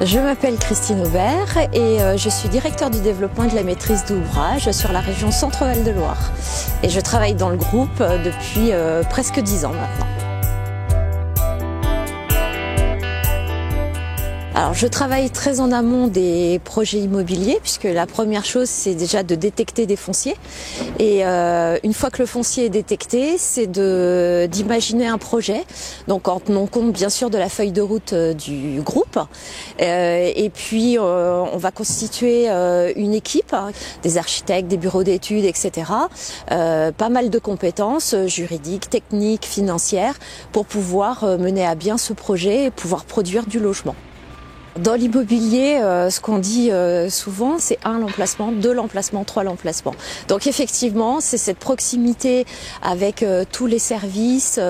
Je m'appelle Christine Aubert et je suis directeur du développement et de la maîtrise d'ouvrage sur la région Centre-Val de Loire. Et je travaille dans le groupe depuis presque 10 ans maintenant. Alors, je travaille très en amont des projets immobiliers puisque la première chose, c'est déjà de détecter des fonciers. Et une fois que le foncier est détecté, c'est d'imaginer un projet. Donc, en tenant compte bien sûr de la feuille de route du groupe. Et puis, on va constituer une équipe, des architectes, des bureaux d'études, etc. Pas mal de compétences juridiques, techniques, financières pour pouvoir mener à bien ce projet et pouvoir produire du logement. Dans l'immobilier, ce qu'on dit souvent, c'est 1 l'emplacement, 2 l'emplacement, 3 l'emplacement. Donc effectivement, c'est cette proximité avec tous les services,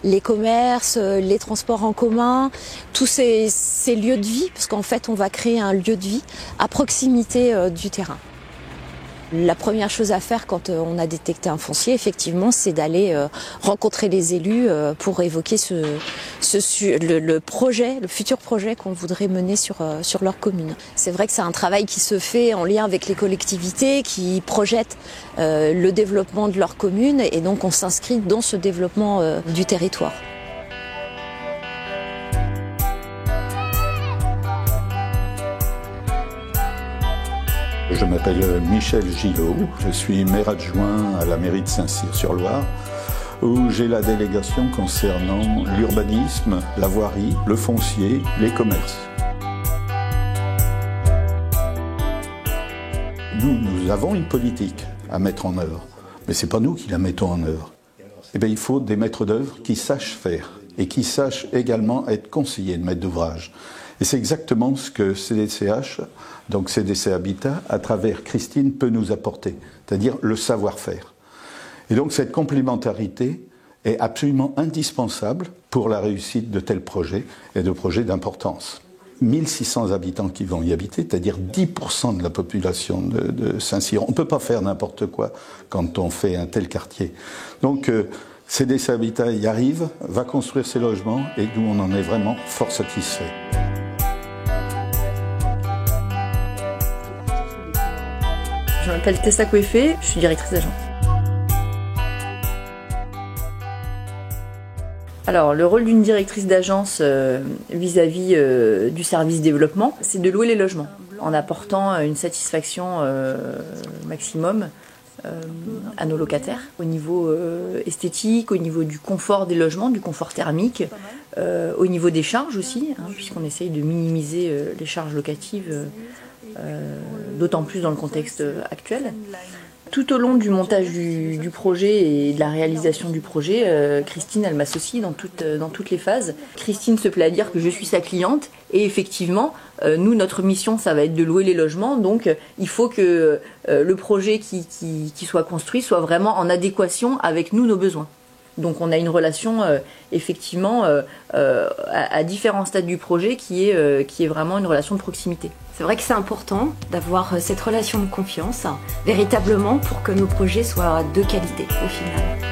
les commerces, les transports en commun, tous ces lieux de vie, parce qu'en fait, on va créer un lieu de vie à proximité du terrain. La première chose à faire quand on a détecté un foncier, effectivement, c'est d'aller rencontrer les élus pour évoquer le projet, le futur projet qu'on voudrait mener sur leur commune. C'est vrai que c'est un travail qui se fait en lien avec les collectivités qui projettent le développement de leur commune et donc on s'inscrit dans ce développement du territoire. Je m'appelle Michel Gillot, je suis maire adjoint à la mairie de Saint-Cyr-sur-Loire, où j'ai la délégation concernant l'urbanisme, la voirie, le foncier, les commerces. Nous avons une politique à mettre en œuvre, mais ce n'est pas nous qui la mettons en œuvre. Eh bien, il faut des maîtres d'œuvre qui sachent faire et qui sachent également être conseillers de maîtres d'ouvrage. Et c'est exactement ce que CDCH, donc CDC Habitat, à travers Christine, peut nous apporter, c'est-à-dire le savoir-faire. Et donc cette complémentarité est absolument indispensable pour la réussite de tels projets et de projets d'importance. 1600 habitants qui vont y habiter, c'est-à-dire 10% de la population de Saint-Cyr. On ne peut pas faire n'importe quoi quand on fait un tel quartier. Donc CDC Habitat y arrive, va construire ses logements et nous on en est vraiment fort satisfaits. Je m'appelle Tessa Kouefé, je suis directrice d'agence. Alors, le rôle d'une directrice d'agence vis-à-vis du service développement, c'est de louer les logements en apportant une satisfaction maximum à nos locataires au niveau esthétique, au niveau du confort des logements, du confort thermique, au niveau des charges aussi, puisqu'on essaye de minimiser les charges locatives. D'autant plus dans le contexte actuel. Tout au long du montage du projet et de la réalisation du projet, Christine, elle m'associe dans toutes les phases. Christine se plaît à dire que je suis sa cliente et effectivement, nous, notre mission, ça va être de louer les logements. Donc, il faut que le projet qui soit construit soit vraiment en adéquation avec nous, nos besoins. Donc on a une relation effectivement à différents stades du projet qui est vraiment une relation de proximité. C'est vrai que c'est important d'avoir cette relation de confiance véritablement pour que nos projets soient de qualité au final.